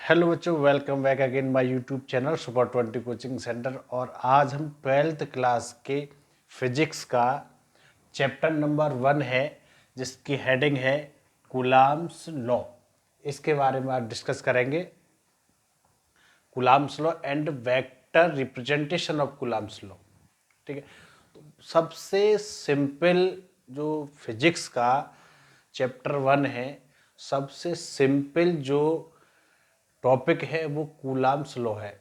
Hello बच्चों, welcome back again my YouTube channel super 20 coaching centre. और आज हम 12th क्लास के फिजिक्स का चैप्टर नंबर 1 है, जिसकी हेडिंग है कूलम्ब्स लॉ। इसके बारे में आज डिस्कस करेंगे। Coulomb's law and vector representation of Coulomb's law. ठीक है, तो सबसे सिंपल जो फिजिक्स का चैप्टर 1 है, सबसे सिंपल जो टॉपिक है वो कूलम्ब्स लॉ है।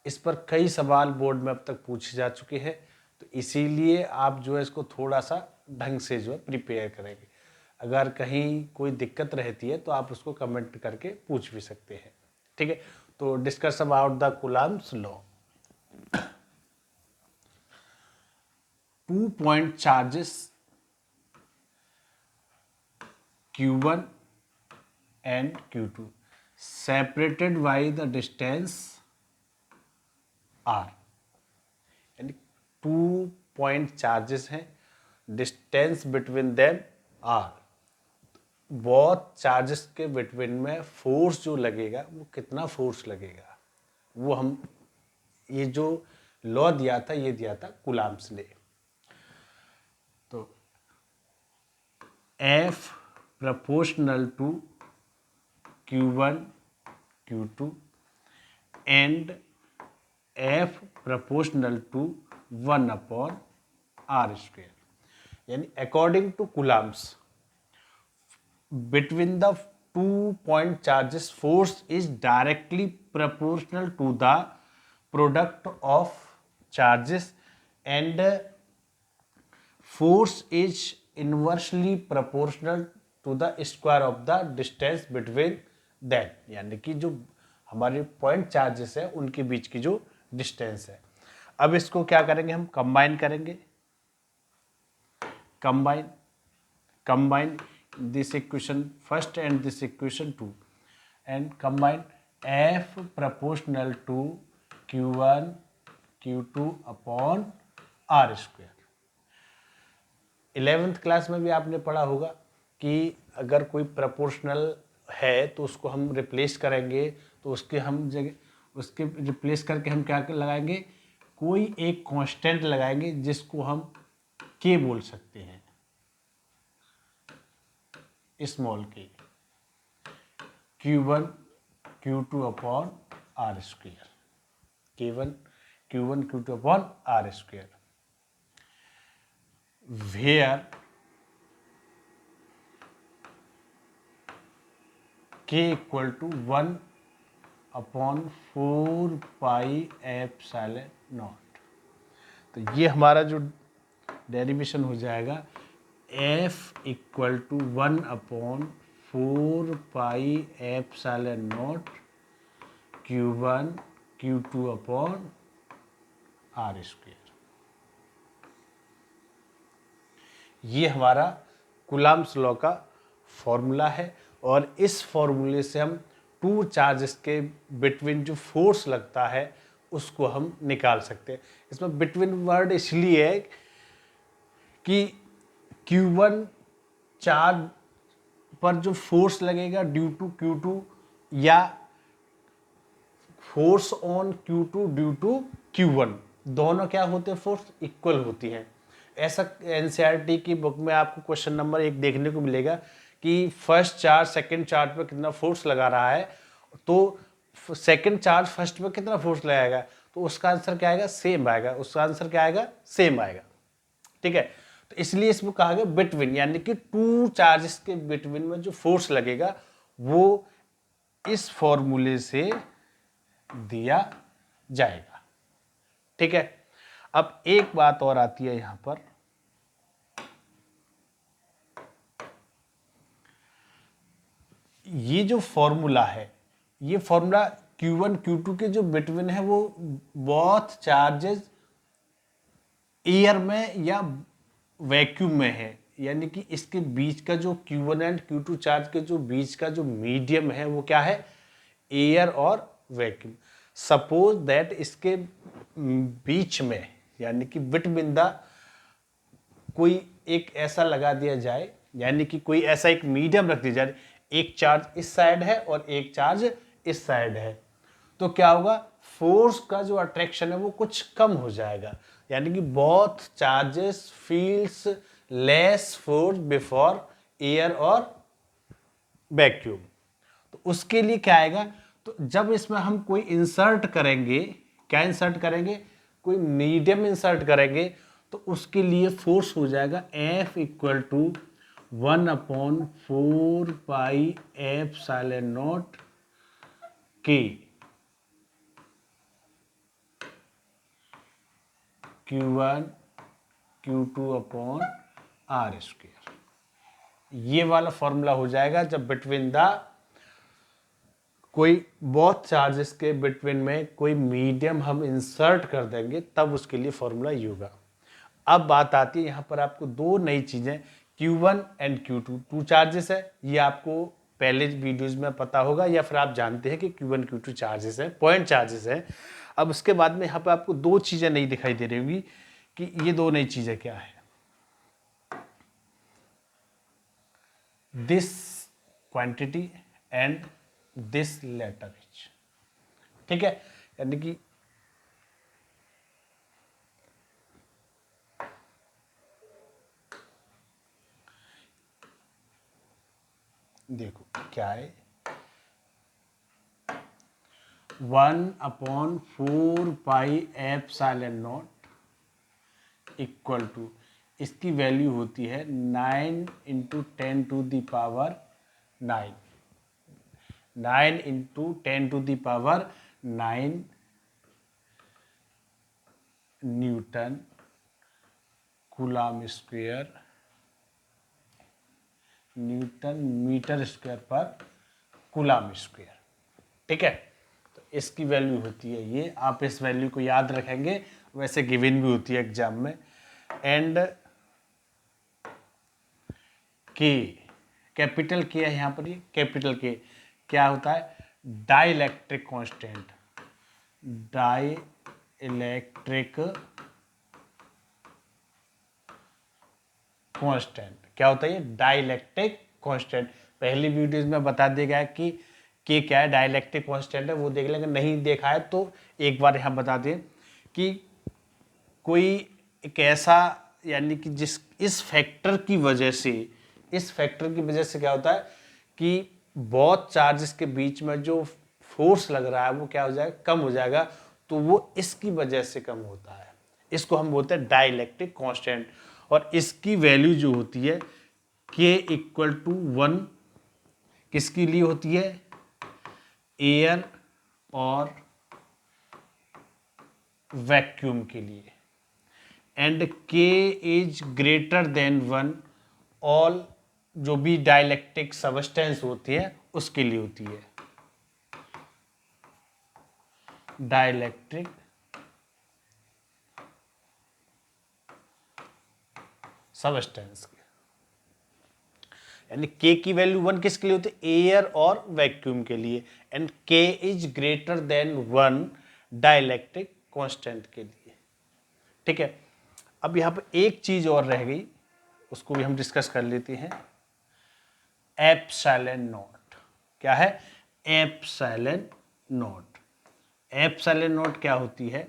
इस पर कई सवाल बोर्ड में अब तक पूछे जा चुके हैं, तो इसीलिए आप जो है इसको थोड़ा सा ढंग से जो है प्रिपेयर करेंगे। अगर कहीं कोई दिक्कत रहती है तो आप उसको कमेंट करके पूछ भी सकते हैं। ठीक है, तो discuss about the Coulomb's law. 2 point charges Q1 and Q2 separated by the distance R, यानी 2 पॉइंट चार्जेस हैं, डिस्टेंस बिटवीन देम आर। बहुत चार्जेस के बिटवीन में फोर्स जो लगेगा वो कितना फोर्स लगेगा, वो हम ये जो लॉ दिया था ये दिया था कूलम्ब्स ने। तो F proportional to Q1 Q2 and F proportional to 1 upon R square, यानी according to Coulomb's between the 2 point charges force is directly proportional to the product of charges and force is inversely proportional to the square of the distance between them, यानी कि जो हमारे point charges है उनके बीच की जो distance है। अब इसको क्या करेंगे, हम कंबाइन करेंगे। Combine this equation first and this equation 2 and combine F proportional to Q1 Q2 upon R square। 11th class में भी आपने पढ़ा होगा कि अगर कोई प्रोपोर्शनल है तो उसको हम रिप्लेस करेंगे, तो उसके हम जगह उसके रिप्लेस करके हम क्या लगाएंगे, कोई एक कांस्टेंट लगाएंगे जिसको हम के बोल सकते हैं, small K, Q1 Q2 upon R square, Q1 Q2 upon R square, where K equal to 1 upon 4 pi epsilon naught. तो ये हमारा जो डेरिवेशन हो जाएगा F equal to 1 upon 4 pi epsilon naught Q1 Q2 upon R square. ये हमारा Coulomb's law का formula है, और इस फॉर्मूले से हम 2 चार्जेस के बिटवीन जो फोर्स लगता है उसको हम निकाल सकते हैं। इसमें बिटवीन वर्ड इसलिए है कि Q1 चार्ज पर जो फोर्स लगेगा ड्यू टू Q2 या force on Q2 due to Q1, दोनों क्या होते हैं, फोर्स इक्वल होती हैं। ऐसा एनसीईआरटी की बुक में आपको क्वेश्चन नंबर 1 देखने को मिलेगा कि फर्स्ट चार्ज सेकंड चार्ज पर कितना फोर्स लगा रहा है, तो सेकंड चार्ज फर्स्ट पे कितना फोर्स लगाएगा, तो उसका आंसर क्या आएगा, सेम आएगा। उसका आंसर क्या आएगा, सेम आएगा। ठीक है, तो इसलिए इसमें कहा गया बिटवीन, यानी कि 2 चार्जेस के बिटवीन में जो फोर्स लगेगा वो इस फॉर्मूले से दिया जाएगा। ठीक है, अब एक बात और आती है यहां पर, ये जो फॉर्मूला है, ये फॉर्मूला Q1 Q2 के जो बिटवीन है वो बोथ चार्जेस एयर में या वैक्यूम में है, यानी कि इसके बीच का जो Q1 एंड Q2 चार्ज के जो बीच का जो मीडियम है वो क्या है, एयर और वैक्यूम। सपोज दैट इसके बीच में, यानी कि बिटवीन द कोई एक ऐसा लगा दिया जाए, यानी कि कोई ऐसा एक मीडियम रख दिया जाए, एक चार्ज इस साइड है और एक चार्ज इस साइड है, तो क्या होगा, फोर्स का जो अट्रैक्शन है वो कुछ कम हो जाएगा, यानी कि both charges feels less force before air और वैक्यूम। तो उसके लिए क्या आएगा, तो जब इसमें हम कोई इंसर्ट करेंगे, क्या इंसर्ट करेंगे, कोई मीडियम इंसर्ट करेंगे, तो उसके लिए फोर्स हो जाएगा F equal to 1/4 pi epsilon naught K Q1 Q2 upon R square. ये वाला फॉर्मूला हो जाएगा जब बिटवीन द कोई बहुत चार्जेस के बिटवीन में कोई मीडियम हम इंसर्ट कर देंगे, तब उसके लिए फॉर्मूला ये होगा। अब बात आती है यहाँ पर आपको दो नई चीजें, Q1 and Q2 two charges है, ये आपको पहले वीडियोज में पता होगा या फिर आप जानते हैं कि Q1 Q2 चार्जेस है, पॉइंट चार्जेस है। अब उसके बाद में यहाँ पर आपको दो चीजें नई दिखाई दे रही होगी कि ये दो नई चीजें क्या है, this quantity and this letter H. ठीक है, यानी कि देखो क्या है, 1/4 pi epsilon naught equal to, इसकी वैल्यू होती है 9 × 10⁹9, 9 × 10⁹9 newton coulomb square, newton metre square पर कूलम स्क्वायर। ठीक है, तो इसकी वैल्यू होती है ये, आप इस वैल्यू को याद रखेंगे, वैसे गिवन भी होती है एग्जाम में। एंड के, कैपिटल के है यहाँ पर, ये कैपिटल के क्या होता है, डाइलेक्ट्रिक कांस्टेंट, डाइलेक्ट्रिक कांस्टेंट क्या होता है, ये डाइलेक्ट्रिक कांस्टेंट। पहली वीडियोज में बता दिया गया कि क्या है, डाइलेक्ट्रिक कांस्टेंट है, वो देख लेंगे, नहीं देखा है तो एक बार यहाँ बता दें कि कोई एक ऐसा, यानी कि जिस इस फैक्टर की वजह से, इस फैक्टर की वजह से क्या होता है कि बहुत चार्जेस के बीच में जो फोर्स लग रहा है वो क्या हो जाएगा, कम हो जाएगा, तो वो इसकी वजह से कम होता है, इसको हम बोलते हैं डाइलेक्ट्रिक कांस्टेंट। और इसकी वैल्यू जो होती है K इक्वल टू 1, किसके लिए होती है, एयर और वैक्यूम के लिए, and K is greater than 1 all, जो भी डाइलेक्ट्रिक सबस्टेंस होती है उसके लिए होती है, डाइलेक्ट्रिक सबस्टेंस के, यानी K की वैल्यू 1 किसके लिए होती है, एयर और वैक्यूम के लिए, and K is greater than 1 dielectric constant के लिए। ठीक है, अब यहाँ पर एक चीज और रह गई, उसको भी हम डिस्कस कर लेते हैं, एप्सिलॉन नॉट। क्या है, एप्सिलॉन नॉट। एप्सिलॉन नॉट क्या होती है,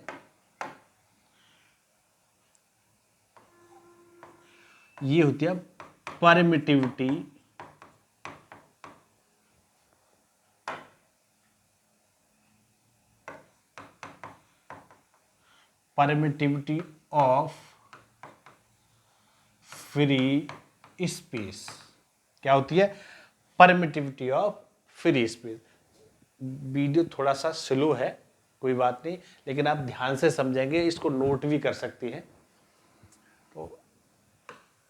ये होती है परमिटिविटी ऑफ फ्री स्पेस। क्या होती है, permittivity of free space. Video थोड़ा सा स्लो है, कोई बात नहीं, लेकिन आप ध्यान से समझेंगे, इसको नोट भी कर सकती हैं। तो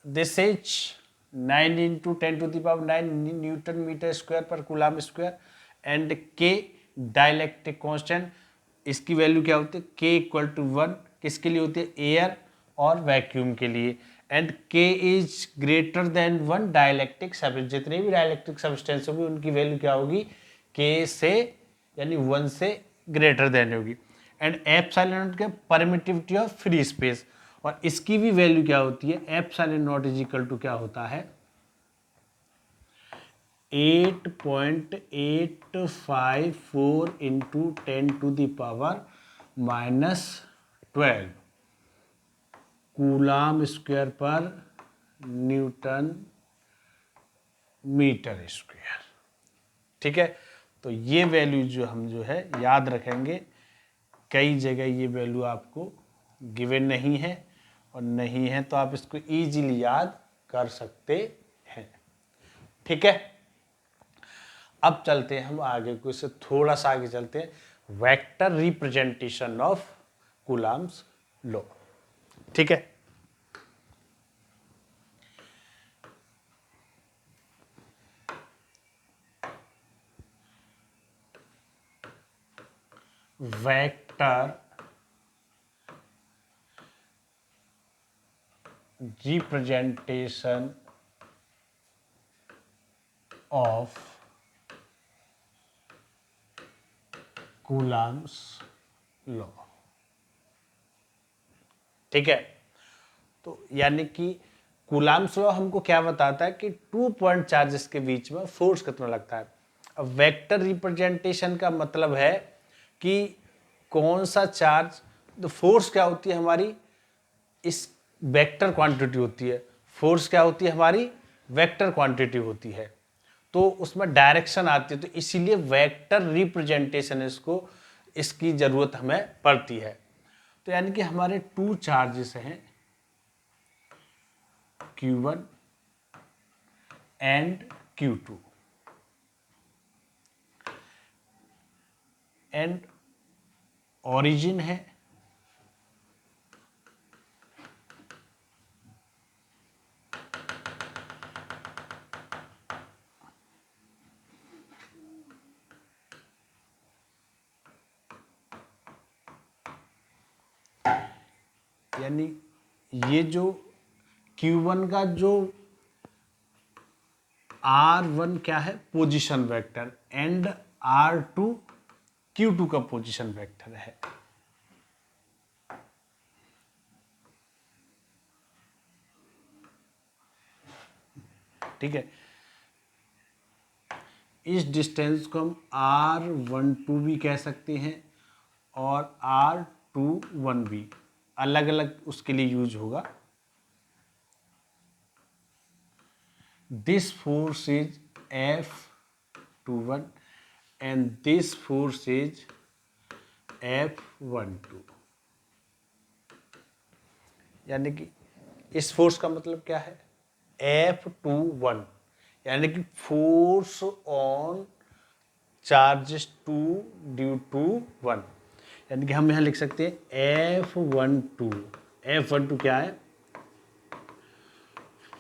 this is 9 × 10⁹9 newton metre square पर coulomb square, and K dielectric constant, इसकी वैल्यू क्या होती है, K इक्वल टू 1, किसके लिए होती है, एयर और वैक्यूम के लिए, and K is greater than 1 dielectric substance, जितने भी डाइलेक्ट्रिक सबस्टेंस होगी उनकी वैल्यू क्या होगी, K से, यानी 1 से ग्रेटर देन होगी, एंड एप्सिलॉन नॉट के परमिटिविटी ऑफ फ्री स्पेस, और इसकी भी वैल्यू क्या होती है, epsilon naught is equal to क्या होता है, 8.854 इंटू 10⁻⁻12 कूलाम स्क्वायर पर न्यूटन मीटर स्क्वायर। ठीक है, तो ये वैल्यू जो हम जो है याद रखेंगे। कई जगह ये वैल्यू आपको गिवन नहीं है, और नहीं है तो आप इसको इजीली याद कर सकते हैं। ठीक है, अब चलते हैं हम आगे को, इससे थोड़ा सा आगे चलते हैं, vector representation of coulombs law. ठीक है, vector representation of coulombs law. ठीक है, तो यानी कि कूलाम्स लॉ हमको क्या बताता है कि 2 पॉइंट चार्जेस के बीच में फोर्स कितना लगता है। अब वेक्टर रिप्रेजेंटेशन का मतलब है कि कौन सा चार्ज, तो फोर्स क्या होती है हमारी, इस वेक्टर क्वांटिटी होती है। फोर्स क्या होती है हमारी, वेक्टर क्वांटिटी होती है, तो उसमें डायरेक्शन आती है, तो इसीलिए वेक्टर रिप्रेजेंटेशन इसको, इसकी जरूरत हमें पड़ती है। तो यानी कि हमारे 2 चार्जेस हैं Q1 and Q2, and origin है यानी ये जो Q1 का जो R1 क्या है, position vector, and R2 Q2 का पोजीशन वेक्टर है। ठीक है, इस डिस्टेंस को हम R12 भी कह सकते हैं और R21 भी, अलग अलग उसके लिए यूज होगा। This force is F21 and this force is F12। यानी कि इस फोर्स का मतलब क्या है, F21 यानी कि force on charges 2 due to 1, यानी कि हम यहां लिख सकते हैं F12। F12 क्या है,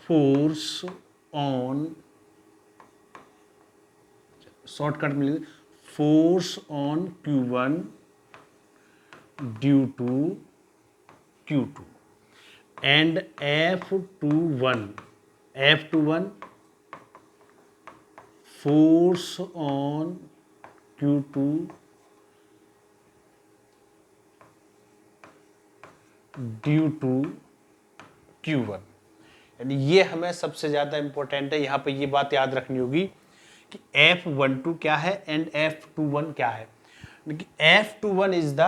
फोर्स ऑन, शॉर्टकट में लिख, force on Q1 due to Q2, and F21 force on Q2 due to Q1। यानी ये हमें सबसे ज्यादा इंपॉर्टेंट है, यहां पे ये बात याद रखनी होगी कि F12 क्या है एंड F21 क्या है। F21 is the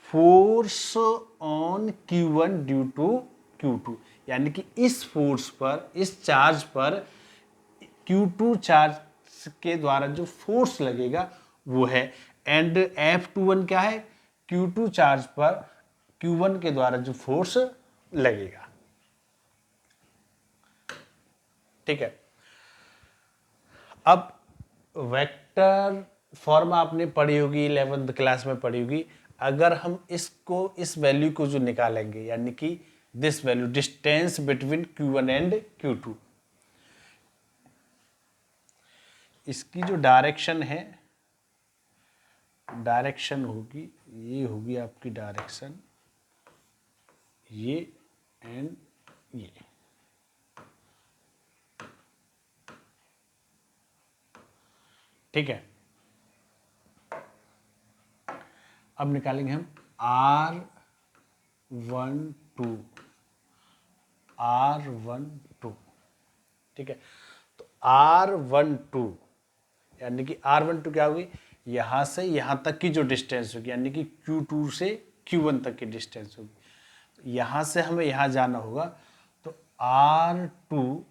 force on Q1 due to Q2, यानी कि इस फोर्स पर, इस चार्ज पर Q2 चार्ज के द्वारा जो फोर्स लगेगा वो है, एंड F21 क्या है, Q2 चार्ज पर Q1 के द्वारा जो फोर्स लगेगा। ठीक है, अब वेक्टर फॉर्म आपने पढ़ी होगी, 11th क्लास में पढ़ी होगी। अगर हम इसको, इस वैल्यू को जो निकालेंगे, यानी कि this value, distance between Q1 and Q2, इसकी जो डायरेक्शन है, डायरेक्शन होगी, ये होगी आपकी डायरेक्शन, ये एंड ये। ठीक है, अब निकालेंगे हम R12। ठीक है, तो R12, यानी कि R12 क्या होगी, यहाँ से यहाँ तक की जो डिस्टेंस होगी, यानी कि Q2 से Q1 तक की डिस्टेंस होगी। यहाँ से हमें यहाँ जाना होगा, तो R2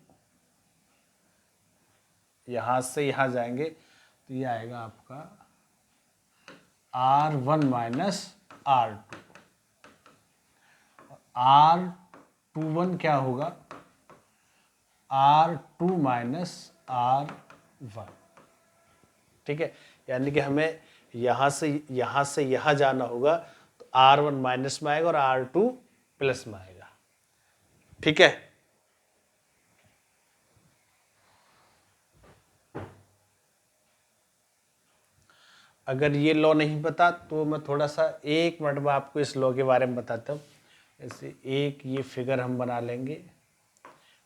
यहाँ से यहाँ जाएंगे तो ये आएगा आपका R1 माइनस R2। R21 क्या होगा, R2 माइनस R1। ठीक है, यानी कि हमें यहाँ से यहाँ जाना होगा, तो R1 माइनस में आएगा और R2 प्लस में आएगा। ठीक है, अगर ये लॉ नहीं पता तो मैं थोड़ा सा 1 मिनट में आपको इस लॉ के बारे में बताता हूँ। ऐसे एक ये फिगर हम बना लेंगे,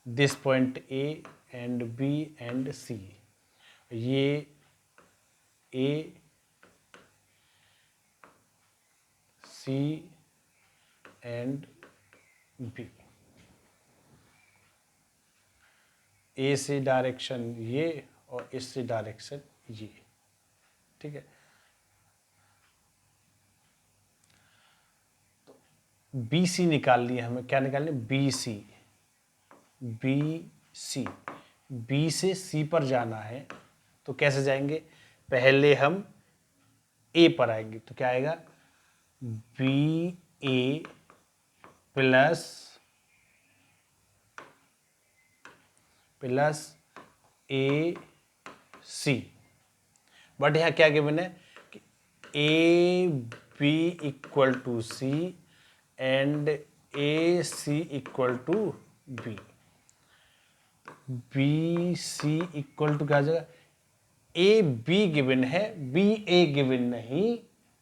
this point A and B and C, ये ए सी एंड बी, ए से डायरेक्शन ये और इससे डायरेक्शन ये। ठीक है, तो बी सी निकाल लिया हमें, क्या निकालने, बी सी। बी से सी पर जाना है तो कैसे जाएंगे, पहले हम ए पर आएंगे, तो क्या आएगा, B A plus A C. But यहाँ क्या गिवन है कि A B equal to C and A C equal to B. B C equal to क्या आ जाएगा, ए बी गिवन है, बी ए गिवन नहीं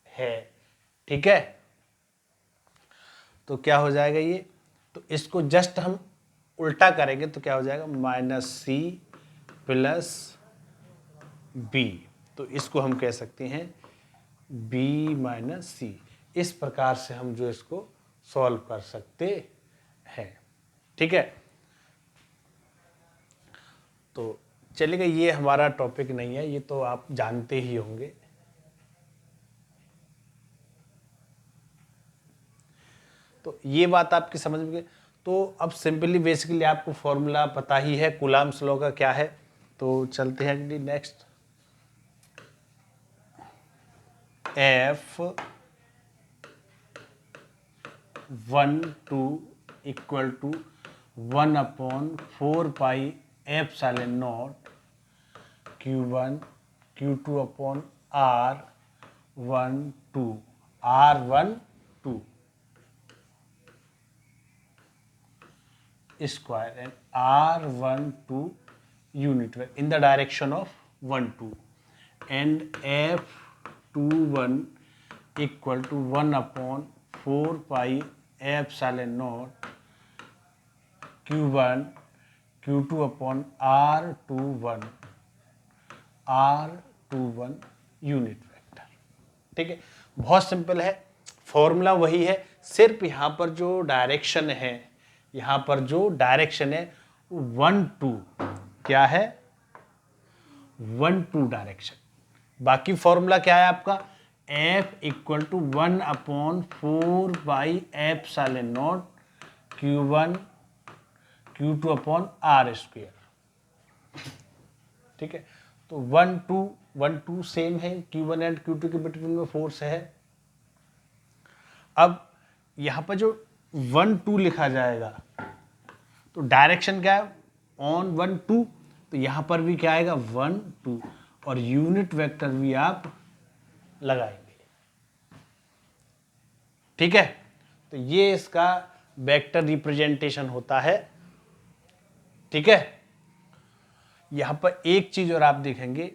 है। ठीक है, तो क्या हो जाएगा ये, तो इसको जस्ट हम उल्टा करेंगे तो क्या हो जाएगा, माइनस सी प्लस बी। तो इसको हम कह सकते हैं बी माइनस सी। इस प्रकार से हम जो इसको सॉल्व कर सकते हैं। ठीक है, तो चलिएगा, ये हमारा टॉपिक नहीं है, ये तो आप जानते ही होंगे। तो ये बात आपकी समझ में गई। तो अब सिंपली बेसिकली आपको फॉर्मूला पता ही है, कूलम्ब्स लॉ का क्या है। तो चलते हैं अगली next, F12 equal to 1/4 pi epsilon naught Q1 Q2 upon R12 square and R12 unit vector in the direction of 1 2 and F21 equal to 1/4 pi epsilon naught Q1 Q2 upon R21 unit vector. ठीक है, बहुत simple है, formula वही है, सिर्फ यहाँ पर जो डायरेक्शन है, यहाँ पर जो डायरेक्शन है 1 2 क्या है, 1 2 डायरेक्शन। बाकी फॉर्मूला क्या है आपका, F equal to 1/4 by epsilon naught Q1 Q2 upon R square. ठीक है, तो 1 2 सेम है, Q1 एंड Q2 के बिटवीन में फोर्स है। अब यहां पर जो 1 2 लिखा जाएगा तो डायरेक्शन क्या है, ऑन 1 2, तो यहां पर भी क्या आएगा 1 2 और यूनिट वेक्टर भी आप लगाएंगे। ठीक है, तो ये इसका वेक्टर रिप्रेजेंटेशन होता है। ठीक है, यहां पर एक चीज और आप देखेंगे,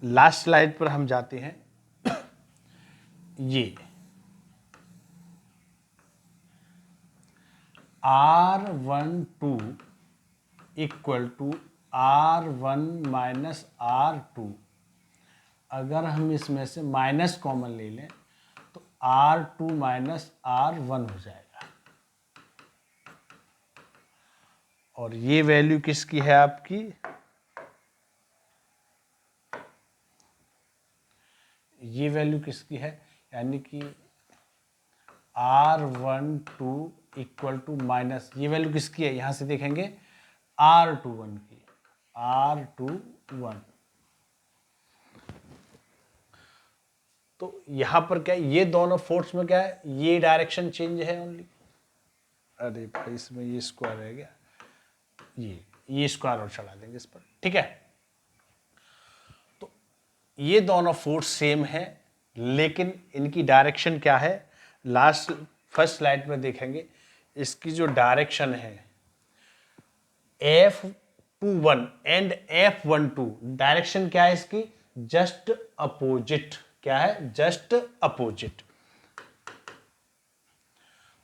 लास्ट स्लाइड पर हम जाते हैं, ये R12 equal to R1 minus R2, अगर हम इसमें से माइनस कॉमन ले लें तो R2 माइनस R1 हो जाएगा। और ये वैल्यू किसकी है आपकी, ये वैल्यू किसकी है, यानी कि R12 इक्वल टू माइनस, ये वैल्यू किसकी है, यहां से देखेंगे R21 की, R21। तो यहां पर क्या है, ये दोनों फोर्स में क्या है, ये डायरेक्शन चेंज है ओनली। अरे भाई इसमें ये स्क्वायर रह गया, ये स्क्वायर और चला देंगे इस पर, ठीक है। तो ये दोनों फोर्स सेम है, लेकिन इनकी डायरेक्शन क्या है, लास्ट फर्स्ट स्लाइड में देखेंगे। इसकी जो डायरेक्शन है F21 एंड F12, डायरेक्शन क्या है इसकी, जस्ट अपोजिट, क्या है, जस्ट अपोजिट।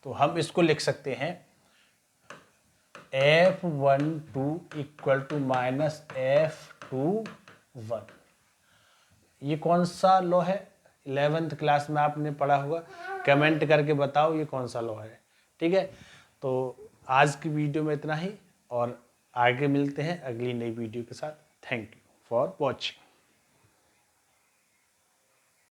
तो हम इसको लिख सकते हैं F12 equal to minus F21। ये कौन सा लॉ है, 11th क्लास में आपने पढ़ा होगा, कमेंट करके बताओ ये कौन सा लॉ है, ठीक है। तो आज की वीडियो में इतना ही, और आगे मिलते हैं अगली नई वीडियो के साथ। Thank you for watching.